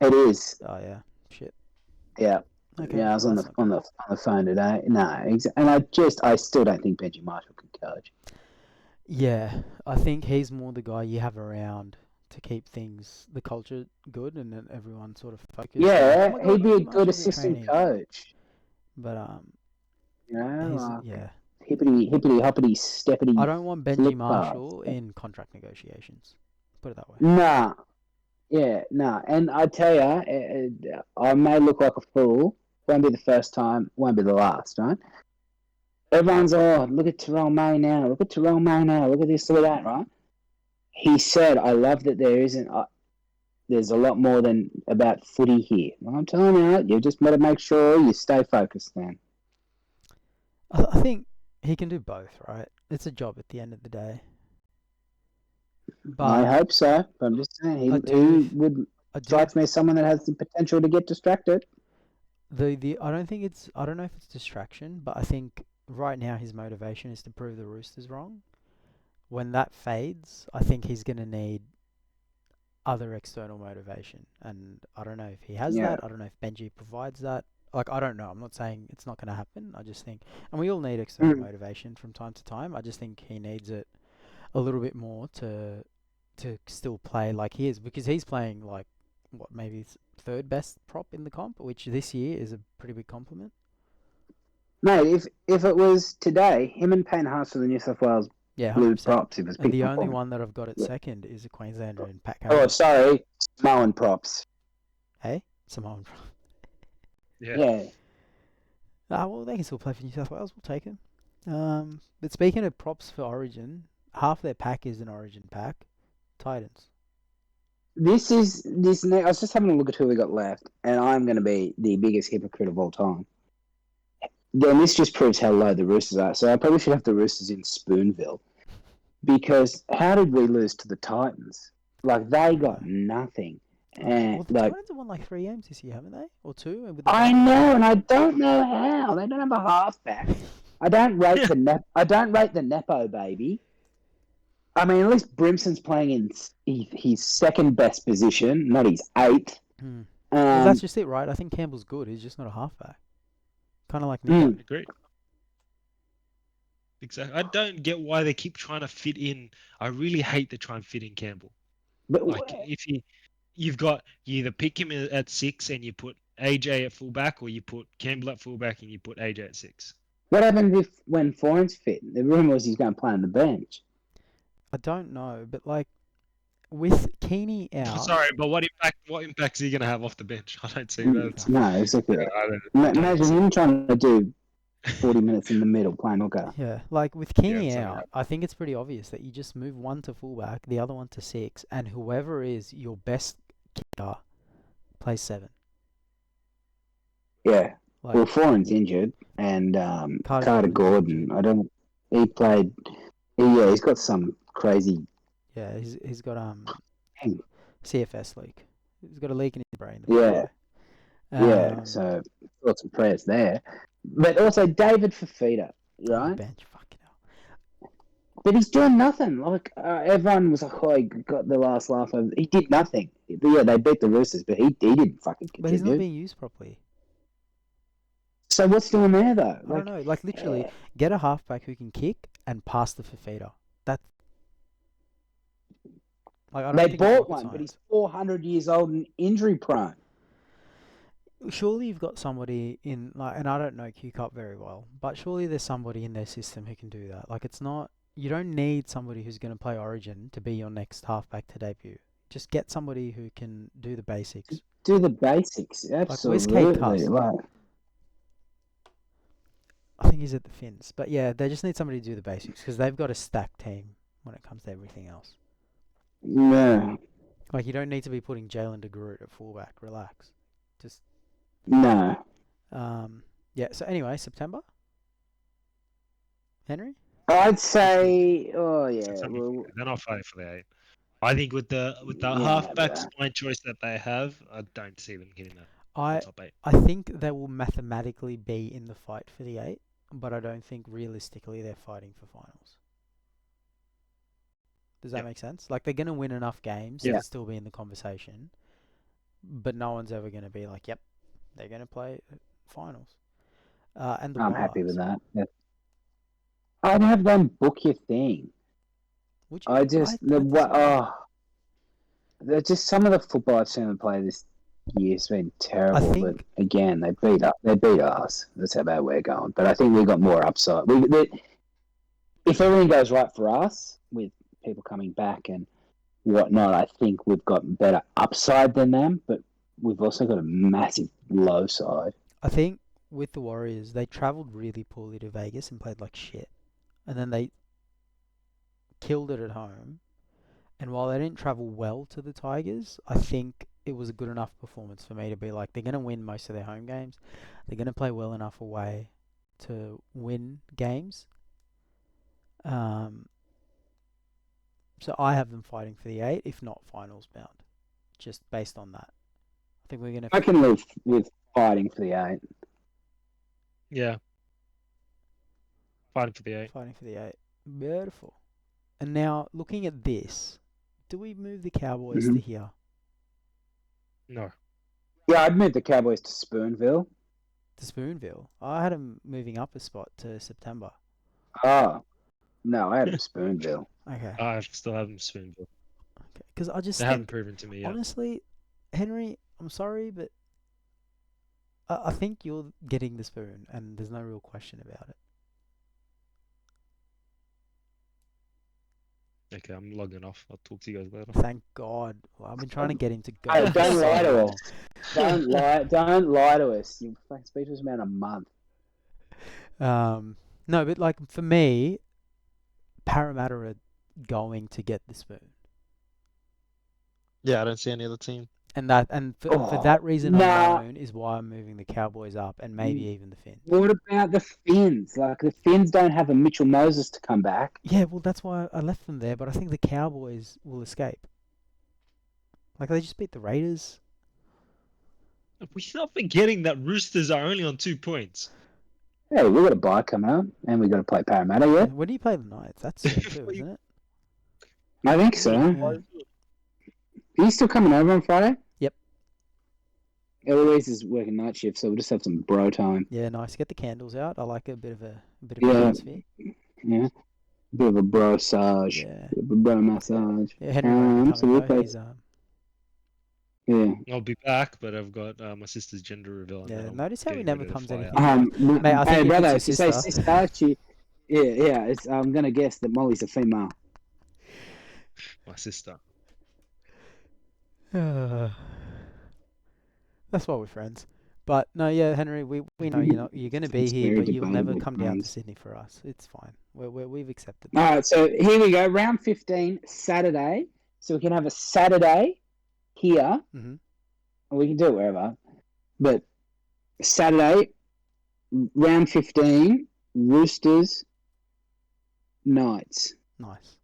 It is. Oh, yeah. Shit. Yeah. Okay. Yeah, I was on that's the not on good. the phone today. No, and I still don't think Benji Marshall can coach. Yeah, I think he's more the guy you have around to keep the culture good, and then everyone sort of focused. Yeah, Oh my God, he'd be a Benji good Marshall's at assistant training. coach. But You know, he's like yeah. hippity hoppity steppity I don't want Benji flip Marshall fast. in contract negotiations. Put it that way. Nah, nah. And I tell you, I may look like a fool. Won't be the first time. Won't be the last, right? Everyone's, look at Terrell May now. Look at Terrell May now. Look at this, look at that, right? He said, I love that there isn't, there's a lot more than about footy here. Well, I'm telling you just got to make sure you stay focused, man. I think he can do both, right? It's a job at the end of the day. But I hope so. But I'm just saying, he would strike me as someone that has the potential to get distracted. I don't know if it's distraction, but I think right now his motivation is to prove the Roosters wrong. When that fades, I think he's going to need other external motivation, and I don't know if he has that. I don't know if Benji provides that. Like, I don't know. I'm not saying it's not going to happen. I just think, and we all need external motivation from time to time. I just think he needs it a little bit more to still play like he is, because he's playing like maybe third best prop in the comp, which this year is a pretty big compliment. Mate, if it was today, him and Payne Haas for the New South Wales Blue 100%. props, it was And big the only performance. one that I've got at second is a Queenslander in Pat Oh, Carroll. sorry, Samoan props. Hey, Samoan. Yeah. Well, they can still play for New South Wales. We'll take them. But speaking of props for Origin, half their pack is an Origin pack. Titans. I was just having a look at who we got left, and I'm going to be the biggest hypocrite of all time. Then this just proves how low the Roosters are. So I probably should have the Roosters in Spoonville, because how did we lose to the Titans? Like, they got nothing. And Well, the Titans have won like 3 games this year, haven't they? Or 2? I know, and I don't know how. They don't have a halfback. I don't rate the Nepo baby. I mean, at least Brimson's playing in his second best position, not his eighth. Well, that's just it, right? I think Campbell's good. He's just not a halfback. Kind of like Nico. Agree. Exactly. I don't get why they keep trying to fit in. I really hate to try and fit in Campbell. But like, if you either pick him at 6 and you put AJ at fullback, or you put Campbell at fullback and you put AJ at 6. What happened when Foran's fit? The rumor was he's going to play on the bench. I don't know, but like with Keeney out. Sorry, but what impact is he going to have off the bench? I don't see that. No, exactly. Imagine him trying to do 40 minutes in the middle playing hooker. Yeah, like with Keeney out, I think it's pretty obvious that you just move one to fullback, the other one to 6, and whoever is your best kicker plays 7. Yeah. Like Well, Foreign's injured, and Carter Gordon. I don't. He played. He's got some crazy. yeah, he's got Thing. CFS leak. He's got a leak in his brain. The Yeah, guy. So thoughts and prayers there, but also David Fafita, right? Bench, fucking hell. But he's doing nothing. Like everyone was like, "Oh, he got the last laugh." He did nothing. Yeah, they beat the Roosters, but he didn't fucking contribute. But he's not being used properly. So what's doing there though? I don't know. Like literally, get a halfback who can kick and pass the Fafita. That's like I don't they think bought one, but he's 400 years old and injury prone. Surely you've got somebody in like, and I don't know Q Cup very well, but surely there's somebody in their system who can do that. Like it's not. You don't need somebody who's going to play Origin to be your next halfback to debut. Just get somebody who can do the basics. Do the basics, absolutely. Like, I think he's at the Finns. But yeah, they just need somebody to do the basics because they've got a stacked team when it comes to everything else. No. Like, you don't need to be putting Jalen de Groot at fullback. Relax. Just... No. Yeah, so anyway, September? Henry? I'd say... Oh, yeah. Well, they're not fighting for the 8. I think with the halfback spine choice that they have, I don't see them getting that. Top 8. I think they will mathematically be in the fight for the 8, but I don't think realistically they're fighting for finals. Does that make sense? Like, they're going to win enough games to still be in the conversation, but no one's ever going to be like, yep, they're going to play finals. And I'm happy with that. Yeah. I'd have them book your thing. Just some of the football I've seen them play this year has been terrible. But again, they beat us. That's how bad we're going. But I think we've got more upside. If everything goes right for us with people coming back and whatnot, I think we've got better upside than them. But we've also got a massive low side. I think with the Warriors, they travelled really poorly to Vegas and played like shit. And then they killed it at home. And while they didn't travel well to the Tigers, I think it was a good enough performance for me to be like, they're going to win most of their home games. They're going to play well enough away to win games. So I have them fighting for the 8, if not finals bound, just based on that. I think we're going to... I can live with fighting for the 8. Yeah. Fighting for the 8. Fighting for the 8. Beautiful. And now, looking at this, do we move the Cowboys to here? No. Yeah, I'd move the Cowboys to Spoonville. To Spoonville? I had them moving up a spot to September. Oh. No, I had them Spoonville. Okay. I still have them Spoonville. Okay. Because I just they haven't proven to me yet. Honestly, Henry, I'm sorry, but I think you're getting the spoon, and there's no real question about it. Okay, I'm logging off. I'll talk to you guys later. Thank God. Well, I've been trying to get him to go. Hey, don't lie to us. Don't lie to us. You fucking speak to us about a month. No, but like for me, Parramatta are going to get the spoon. Yeah, I don't see any other team. And for that reason alone is why I'm moving the Cowboys up and maybe even the Finns. What about the Finns? Like, the Finns don't have a Mitchell Moses to come back. Yeah, well, that's why I left them there, but I think the Cowboys will escape. Like, they just beat the Raiders. We're not forgetting that Roosters are only on 2 points. Hey, we've got a bye coming up, and we've got to play Parramatta, yeah? When do you play the Knights? That's soon too, isn't it? I think so. Yeah. Are you still coming over on Friday? Yep. Eloise is working night shift, so we'll just have some bro time. Yeah, nice. Get the candles out. I like a bit of an atmosphere. Yeah. A bit of a bro-sage. Yeah. A bit of a bro massage. Yeah, Henry yeah. I'll be back, but I've got my sister's gender reveal. Yeah, notice how he never comes anything. Mate, I think brother, if you say sister, I'm going to guess that Molly's a female. My sister. That's why we're friends. But no, yeah, Henry, we know you're going to be here, but you'll never come down to Sydney for us. It's fine. We've accepted that. All right, so here we go. Round 15, Saturday. So we can have a Saturday here. Mm-hmm. We can do it wherever. But Saturday, round 15, Roosters, Knights. Nice.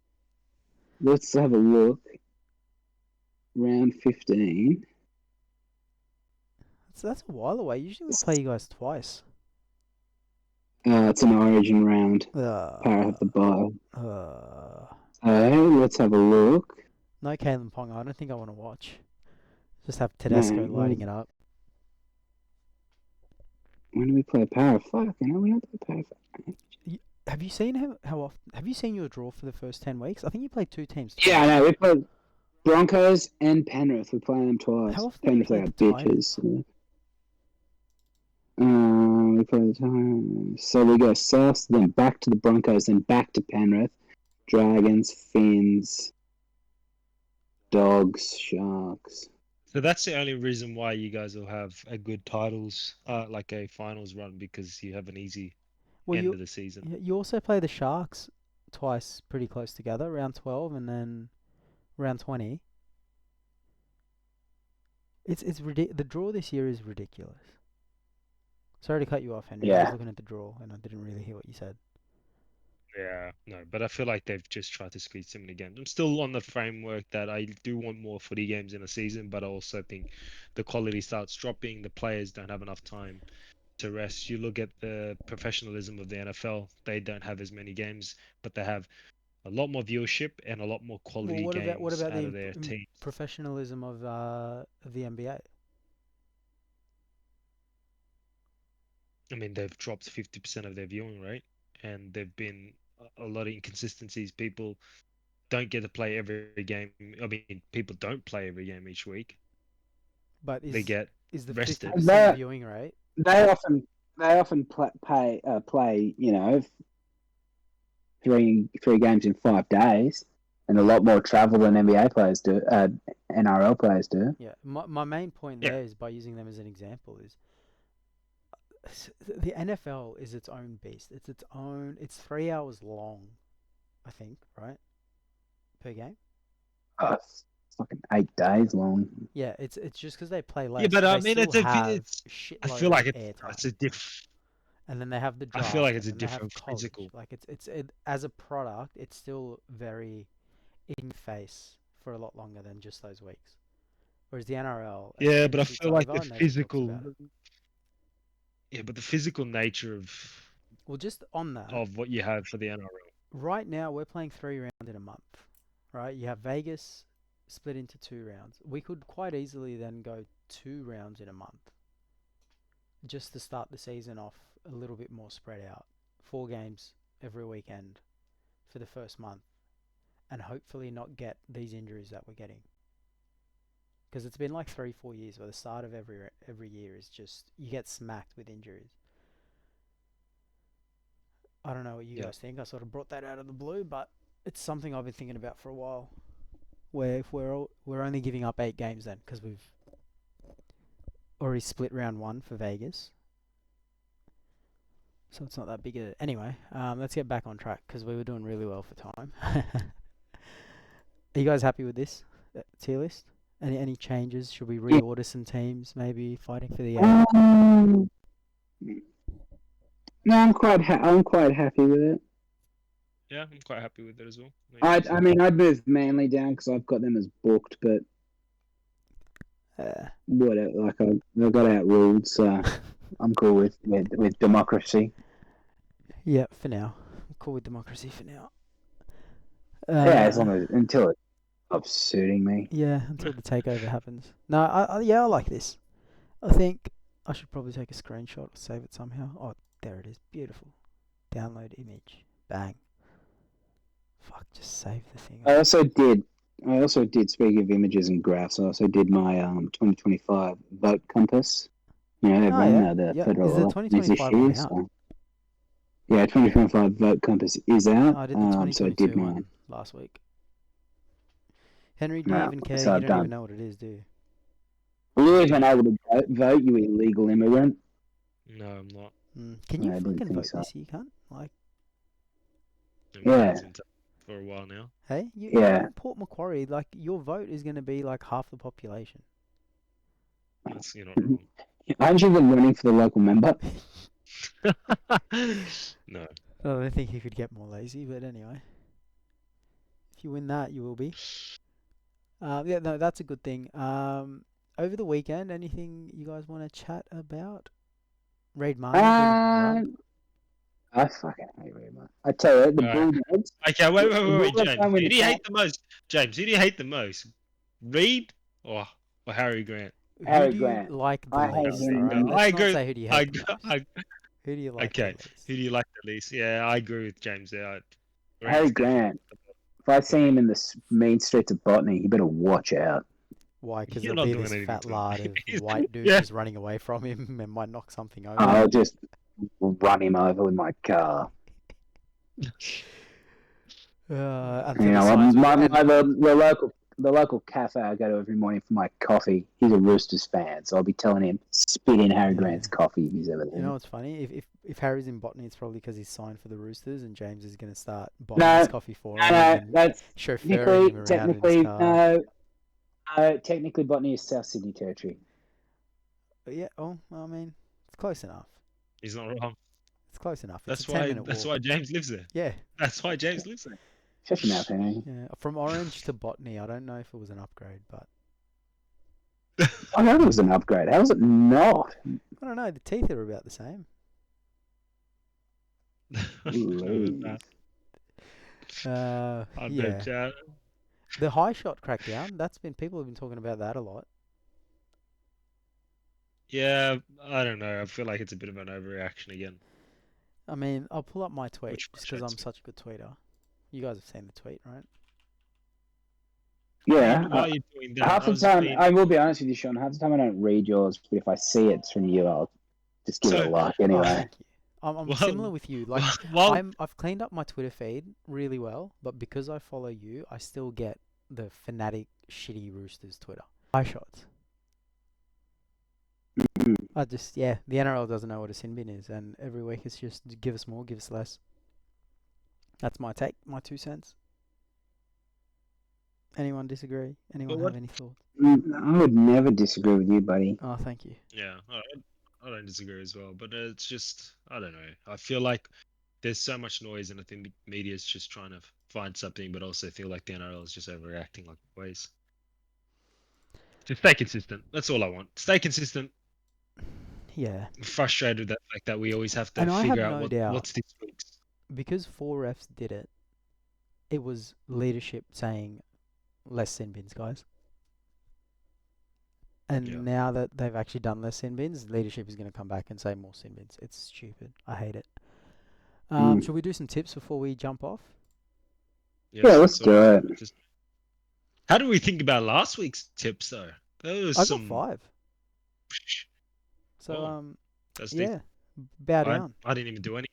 Let's have a look. Round 15. So that's a while away. Usually we play you guys twice. It's an Origin round. Para have the bye. So let's have a look. No Kalen Ponga. I don't think I want to watch. Just have Tedesco lighting it up. When do we play Para? Fuck, we don't play Para. Have you seen how often? Have you seen your draw for the first 10 weeks? I think you played 2 teams. Yeah, I know. We played Broncos and Penrith. We play them twice. How often do you Penrith play are the Tigers? bitches. We play the Tigers. So we go South, then back to the Broncos, then back to Penrith. Dragons, Finns, Dogs, Sharks. So that's the only reason why you guys will have a good titles, like a finals run, because you have an easy end of the season. You also play the Sharks twice pretty close together, round 12 and then round 20. It's the draw this year is ridiculous. Sorry to cut you off, Henry. I was looking at the draw and I didn't really hear what you said. Yeah, no, but I feel like they've just tried to squeeze too many games. I'm still on the framework that I do want more footy games in a season, but I also think the quality starts dropping. The players don't have enough time to rest. You look at the professionalism of the NFL, they don't have as many games, but they have a lot more viewership and a lot more quality what games about out the of their team. professionalism of the NBA? I mean, they've dropped 50% of their viewing rate, and there've been a lot of inconsistencies. People don't get to play every game. I mean, people don't play every game each week. But they get is the rested. 50% viewing rate? They often play, three games in 5 days, and a lot more travel than NBA players do. NRL players do. Yeah, my main point there is, by using them as an example, is the NFL is its own beast. It's 3 hours long, I think, right? Per game. Oh, it's fucking 8 days long. Yeah, it's just because they play less. Yeah, but I they mean, still have I feel like airtime. it's a diff. And then they have the draft. I feel like it's a and then they different have college. physical. Like it's as a product, it's still very in face for a lot longer than just those weeks. Whereas the NRL, Yeah, but I feel like the nobody talks physical. about it. Yeah, but the physical nature Well, just on that, of what you have for the NRL. right now we're playing 3 rounds in a month, right? You have Vegas split into 2 rounds. We could quite easily then go 2 rounds in a month, just to start the season off a little bit more spread out. 4 games every weekend for the first month, and hopefully not get these injuries that we're getting. Because it's been like 3-4 years where the start of every year is just, you get smacked with injuries. I don't know what you guys think. I sort of brought that out of the blue, but it's something I've been thinking about for a while. Where if we're only giving up 8 games then, because we've already split round 1 for Vegas, so it's not that big a... Anyway, let's get back on track, because we were doing really well for time. Are you guys happy with this tier list? Any changes? Should we reorder some teams, maybe fighting for the No, I'm quite happy with it. Yeah, I'm quite happy with it as well. I'd move Manly down because I've got them as booked, but whatever. Like I got outruled, so I'm cool with democracy. Yeah, for now. I'm cool with democracy for now. As long as until it stops suiting me. Yeah, until the takeover happens. No, I like this. I think I should probably take a screenshot or save it somehow. Oh, there it is. Beautiful. Download image. Bang. Fuck, just save the thing. I also did, speaking of images and graphs, I also did my 2025 vote compass. You know, they've run the federal is the elections 2025 this year. one out? So, yeah, 2025 vote compass is out. I did the 2022 one last week. Henry, do you even care? So you don't even know what it is, do you? Are you even able to vote, you illegal immigrant? No, I'm not. Can you fucking vote this year, cunt? Like, yeah. For a while now. Hey, you're in Port Macquarie. Like, your vote is going to be like half the population. You're not wrong. Aren't you the running for the local member? No. I don't think he could get more lazy, but anyway. If you win that, you will be. Yeah, no, that's a good thing. Over the weekend, anything you guys want to chat about? Raid Marnie, bit of rug. I fucking hate Reed, man. I tell you, the Alright. Bulldogs. Okay, wait, The Bulldogs James. don't win Who the do you cup. hate the most? James, who do you hate the most? Reed or Harry Grant? Who Harry do you Grant. like the I hate least? him. All right, Man. I let's not agree. say who do you I, hate the most. I, Who do you like okay. the least? Who do you like the least? Yeah, I agree with James there. Harry Grant's definitely. Grant. If I see him in the main streets of Botany, you better watch out. Why? Because You're there'll not be doing this anything fat to him. lard of He's- white dudes yeah. just running away from him and might knock something over. I'll just run him over with my car. Until You the know, signs my, and my, the local cafe I go to every morning for my coffee. He's a Roosters fan, so I'll be telling him spit in Harry Yeah. Grant's coffee if he's ever there. you know what's funny? If Harry's in botany, it's probably because he's signed for the Roosters, and James is going to start buying No, his coffee for him no, and that's chauffeuring him around in his car. technically Botany is South Sydney territory. But yeah, I mean, it's close enough. He's not wrong. It's close enough. It's That's a why. 10-minute That's walk. why James lives there. Yeah, That's why James lives there. Shut your mouth, Henry. yeah. From Orange to Botany, I don't know if it was an upgrade, but I know it was an upgrade. How was it not? I don't know. The teeth are about the same. Please. I Yeah. bet. The high shot crackdown. People have been talking about that a lot. Yeah, I don't know. I feel like it's a bit of an overreaction again. I mean, I'll pull up my tweet Which just because I'm frustrates me. such a good tweeter. You guys have seen the tweet, right? Yeah. Why are you doing that? Half the time, I will be honest with you, Sean. Half the time I don't read yours, but if I see it's from you, I'll just give it a like Oh, anyway. thank you. I'm Well, similar with you. Like well, I've cleaned up my Twitter feed really well, but because I follow you, I still get the fanatic shitty Roosters Twitter. High shots. The NRL doesn't know what a sin bin is, and every week it's just give us more, give us less. That's my take, my 2 cents. Anyone disagree? Anyone what- have any thoughts? I would never disagree with you, buddy. Oh, thank you. yeah, I don't disagree as well. But it's just, I don't know. I feel like there's so much noise, and I think the media is just trying to find something, but also feel like the NRL is just overreacting like always. Just stay consistent. That's all I want. Stay consistent. Yeah. I'm frustrated with that fact that we always have to And I have figure out no doubt. what's this week's. Because 4 refs did it, it was leadership saying less sin bins, guys. And Yeah. now that they've actually done less sin bins, leadership is going to come back and say more sin bins. It's stupid. I hate it. Should we do some tips before we jump off? Yes, Yeah, let's so do it. just- How do we think about last week's tips though? There was I some. got 5. So Oh, That's yeah, bow down. I didn't even do any.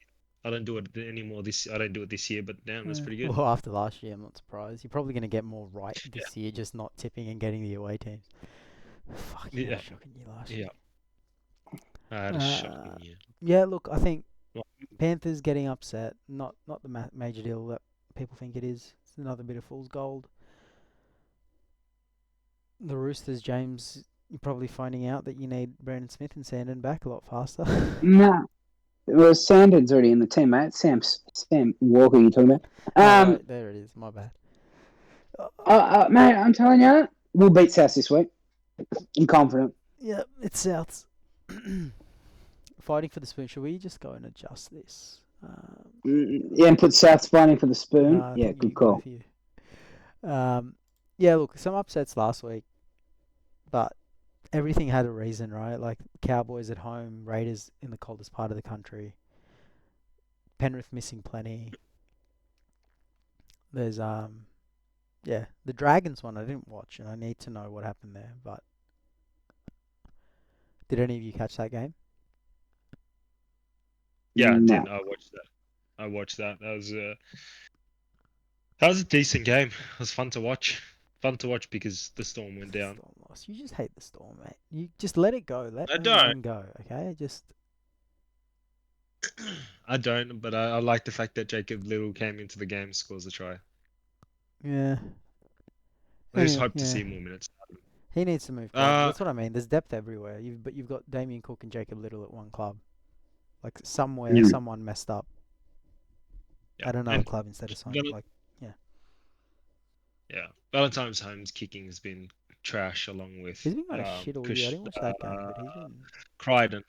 I don't do it anymore I don't do it this year, but damn, that's pretty good. Well, after last year, I'm not surprised. You're probably going to get more right this year, just not tipping and getting the away teams. Fuck yeah, Yeah. shocking year last Yeah. year. I had a shocking year. Yeah, look, I think Well- Panthers getting upset, not the major deal that people think it is. It's another bit of fool's gold. The Roosters, James, you're probably finding out that you need Brandon Smith and Sandon back a lot faster. No. Well, Sandon's already in the team, mate. Sam Walker, you talking about? Right, there it is. My bad. Mate, I'm telling you, we'll beat South this week. I'm confident. Yeah, it's Souths. Fighting for the spoon. Should we just go and adjust this? Yeah, and put South fighting for the spoon. I Yeah, think good you, call. both of you. Yeah, look, some upsets last week, but everything had a reason, right? Like Cowboys at home, Raiders in the coldest part of the country, Penrith missing plenty. There's the Dragons one I didn't watch, and I need to know what happened there. But did any of you catch that game? Yeah, I No. did. I watched that. That was a decent game. It was fun to watch. Fun to watch because the Storm went down. Storm lost. You just hate the Storm, mate. You just let it go. Let I them don't. go, okay? Just I don't, but I like the fact that Jacob Little came into the game, scores a try. yeah. I just Anyway, hope to yeah. see more minutes. He needs to move clubs. That's what I mean. There's depth everywhere. You've got Damien Cook and Jacob Little at one club. Like somewhere, Mm. someone messed up Yeah. at another And club instead of Val- like. yeah, Valentine's Holmes' kicking has been trash along with He's been kind of shit all year. I didn't watch that game, but he's been. Crichton.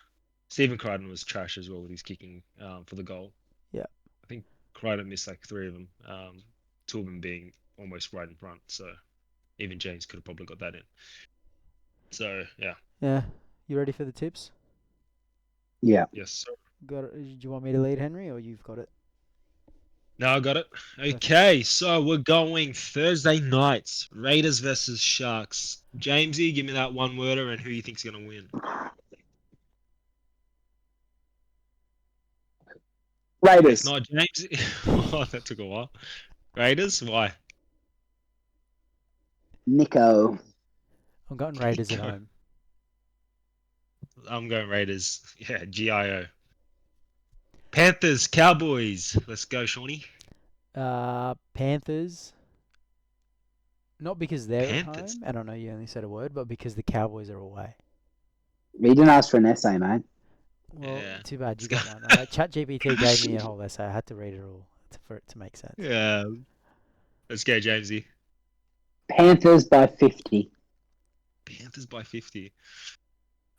Stephen Crichton was trash as well with his kicking for the goal. Yeah. I think Crichton missed like 3 of them, 2 of them being almost right in front. So even James could have probably got that in. So yeah, Yeah. You ready for the tips? Yeah. yes, sir. Got it. Do you want me to lead, Henry, or you've got it? No, I got it. Okay, so we're going Thursday nights. Raiders versus Sharks. Jamesy, give me that one worder and who you think's gonna win. If Raiders. not Jamesy, oh, that took a while. Raiders, why? Nico. I'm going Raiders at Go. home. I'm going Raiders. Yeah, GIO. Panthers, Cowboys. Let's go, Shawnee. Panthers. Not because they're at Panthers. home, and I know you only said a word, but because the Cowboys are away. You didn't ask for an essay, mate. Well, Yeah. too bad you Let's got go. one. ChatGPT gave me a whole essay. I had to read it all for it to make sense. Yeah. Let's go, Jamesy. Panthers by 50. Panthers by 50.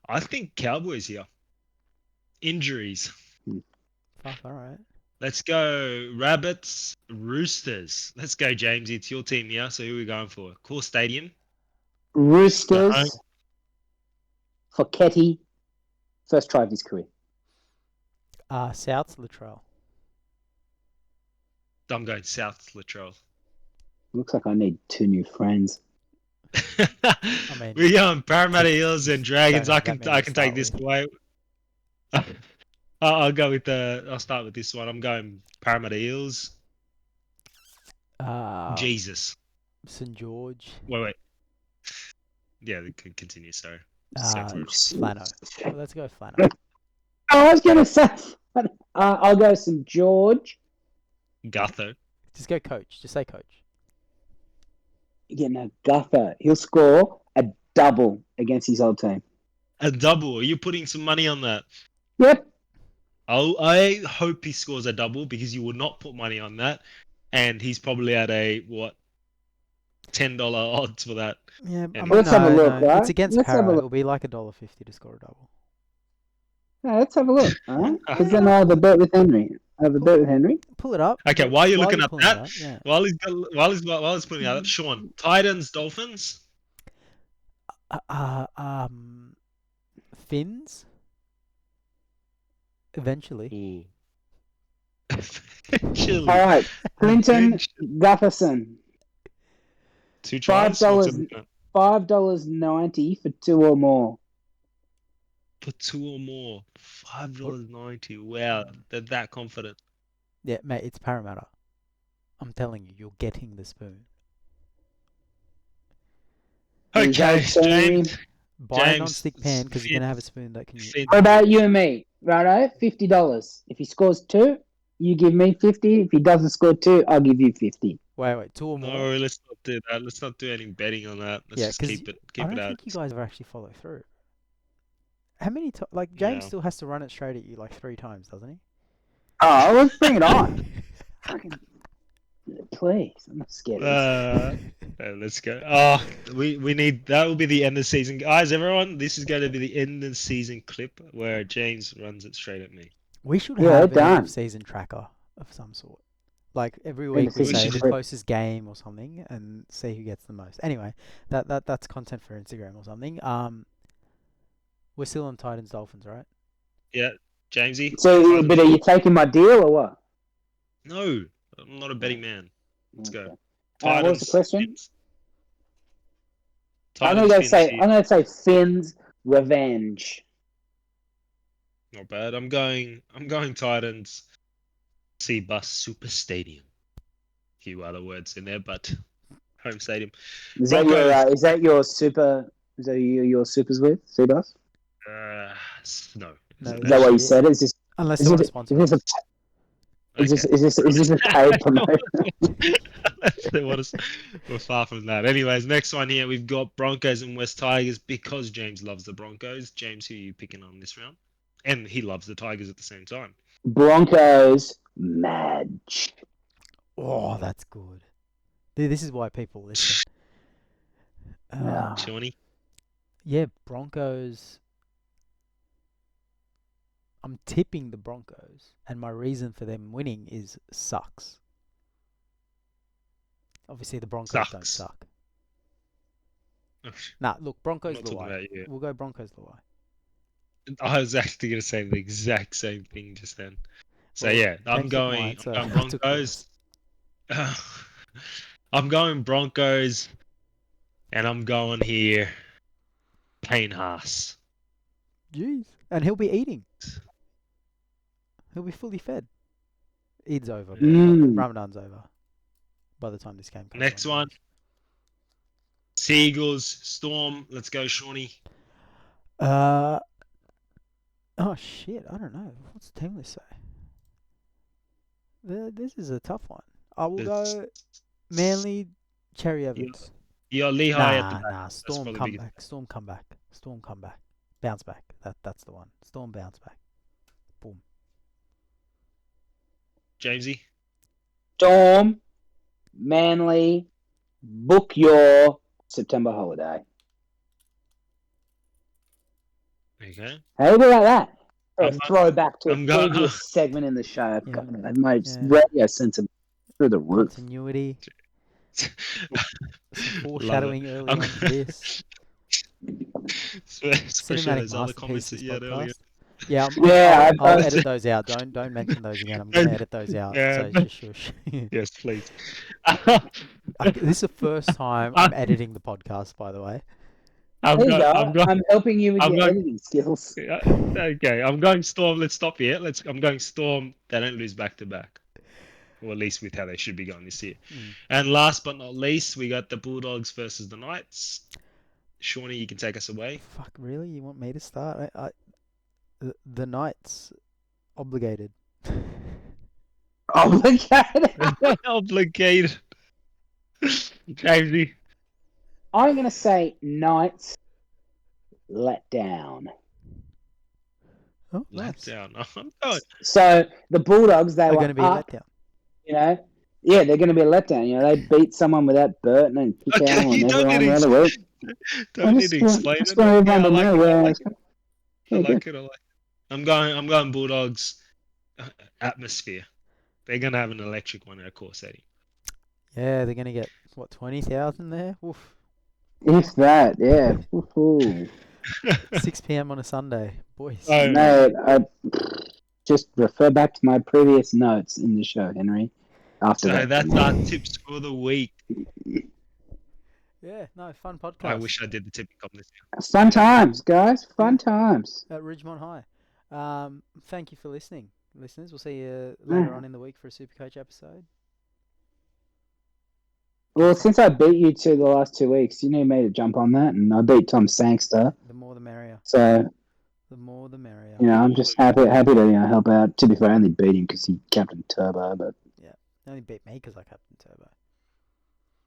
I think Cowboys here. Injuries. Fuck, all right. Let's go Rabbits, Roosters. Let's go, Jamesy. It's your team here. So who are we going for? Cool Stadium. Roosters home. for Ketty. First try of his career. South's Latrell. I'm going South Latrell. Looks like I need 2 new friends. mean, We're going Parramatta Eels and Dragons. don't I have can that many I to can take start this with. away. I'll go with I'll start with this one. I'm going Parramatta Eels. Jesus. St George. Wait. Yeah, we can continue. Sorry. Just go for it. Flano. Well, let's go Flano. I was going to say, I'll go St. George. Gutho. Just go coach. Just say coach. Yeah, no, Gutho. He'll score a double against his old team. A double. Are you putting some money on that? Yep. I hope he scores a double because you would not put money on that, and he's probably at a $10 odds for that. Yeah, I And mean, Let's have a look, right? It's against Let's have a Para. look. It'll be like $1.50 to score a double. Yeah, let's have a look. All right. Because then I have a bet with Henry. Pull it up. Okay, while you're looking at pulling that, it up, yeah. while he's putting it up, Shaun, Titans, Dolphins. Finns. Eventually. Chill. All right. Clinton Gutherson. 2 tries. What's it $5. looking at? $5.90 for 2 or more. For 2 or more. $5.90. Wow, they're that confident. Yeah, mate, it's Parramatta. I'm telling you, you're getting the spoon. Is that Okay, James. Buy a non-stick pan because you're going to have a Finns. spoon that can use. Finns. What about you and me? Righto? $50. If he scores 2, you give me 50. If he doesn't score 2, I'll give you 50. Wait, 2 or more? No, let's not do that. Let's not do any betting on that. Let's Yeah, just 'cause keep it I don't out. think you guys ever actually follow through. How many times? Like, James No. still has to run it straight at you like 3 times, doesn't he? Oh, let's bring it on. Fucking, please. I'm not scared of this. Let's go. Oh, we need that will be the end of the season, guys. Everyone, this is going to be the end of the season clip where James runs it straight at me. We should Yeah, have an end done. of season tracker of some sort. Like every End week of we season say the clip. closest game or something and see who gets the most. Anyway, that's content for Instagram or something. We're still on Titans Dolphins, right? Yeah, Jamesy. So, but are you taking my deal or what? No, I'm not a betting man. Let's go. What was the question? Finns. I'm Titans, gonna Finns say here. Finn's revenge. Not bad. I'm going Titans. C-Bus Super Stadium. A few other words in there, but home stadium. Is that your super? Is that your supers with Seabus? No. No, Is that what you said? Is this? Unless Is they want to this? sponsor Is us. this a paid promotion? We're far from that. Anyways, next one here, we've got Broncos and West Tigers because James loves the Broncos. James, who are you picking on this round? and he loves the Tigers at the same time. Broncos, Madge. Oh, that's good. This is why people listen. Yeah. Shawnee. Yeah, Broncos. I'm tipping the Broncos, and my reason for them winning is sucks. Obviously, the Broncos don't Sucks. suck. I'm Nah, look, Broncos not talking Luai. about you. We'll go Broncos Luai. I was actually going to say the exact same thing just then. So Well, yeah, I'm Hank took going. mine, so I'm I going took Broncos. yours. I'm going Broncos, and I'm going here. Payne Haas. Jeez. And he'll be eating. He'll be fully fed. Eid's over, boys. Mm. Ramadan's over. By the time this game comes Next on, one. boys. Seagulls, Storm. Let's go, Shawnee. Oh shit! I don't know. What's the team list say? This is a tough one. I will go Manly, Cherry Evans. You're Lehigh at the back. Nah. That's Storm probably come biggest. back. Storm come back. Storm come back. Bounce back. That's the one. Storm bounce back. Boom. Jamesy. Storm, Manly, book your September holiday. Okay. How do you like that? A I'm go- throwback to a I'm go- previous segment in the show. Yeah. God, my Yeah. radio sense of through the roof. Continuity. Some Love foreshadowing it. early on for this. Especially Cinematic those other comments that masterpiece, this you had earlier. podcast. Yeah, Yeah, I'll I- edit those out. Don't mention those again. I'm gonna edit those out. Yeah. So just shush. Yes, please. This is the first time I'm editing the podcast, by the way. there you go. I'm going. I'm helping you with I'm your going- editing skills. Okay, I'm going Storm. Let's stop here. I'm going Storm. They don't lose back to back, or at least with how they should be going this year. Mm. And last but not least, we got the Bulldogs versus the Knights. Shawnee, you can take us away. Fuck, really? You want me to start? The Knights obligated. Obligated. Obligated. Jamesy. I'm going to say Knights let down. Oh, Let nice. down. I'm going. So the Bulldogs, they They're were going to be a up, letdown. you know. Yeah, they're going to be a letdown. You know, they beat someone without Burton and kick Okay, out you and don't everyone need the to other week. don't need to explain it. Just want everyone to know where. I like it. I'm going Bulldogs. Atmosphere. They're gonna have an electric one at a core setting. Yeah, they're going to get, 20,000 there? Oof. If that, yeah. Woohoo. 6 p.m. on a Sunday. Boys. Oh, No, I just refer back to my previous notes in the show, Henry. After so that, that's our tips for the week. Yeah, no, fun podcast. I wish I did the tipping comp this year. fun times, guys. Fun times. At Ridgemont High. Thank you for listening, listeners. We'll see you later on in the week for a Supercoach episode. Well, since I beat you to the last 2 weeks, you need me to jump on that, and I beat Tom Sangster. The more the merrier. So, The more the merrier. you know, I'm just happy to help out. To be fair, I only beat him because he captained Turbo, but They only beat me because I captain Turbo.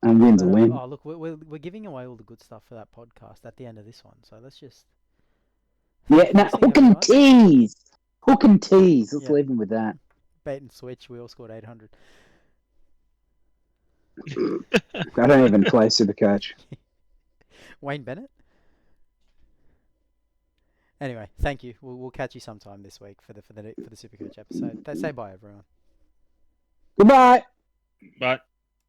a win's a But, win. oh, look, we're giving away all the good stuff for that podcast at the end of this one. So let's just. Yeah, now Listening, hook and everyone. tease. Hook and tease. Let's Yeah. leave him with that. Bait and switch. We all scored 800. I don't even play Supercoach. Wayne Bennett. Anyway, thank you. We'll catch you sometime this week for the Supercoach episode. Say bye, everyone. Goodbye. But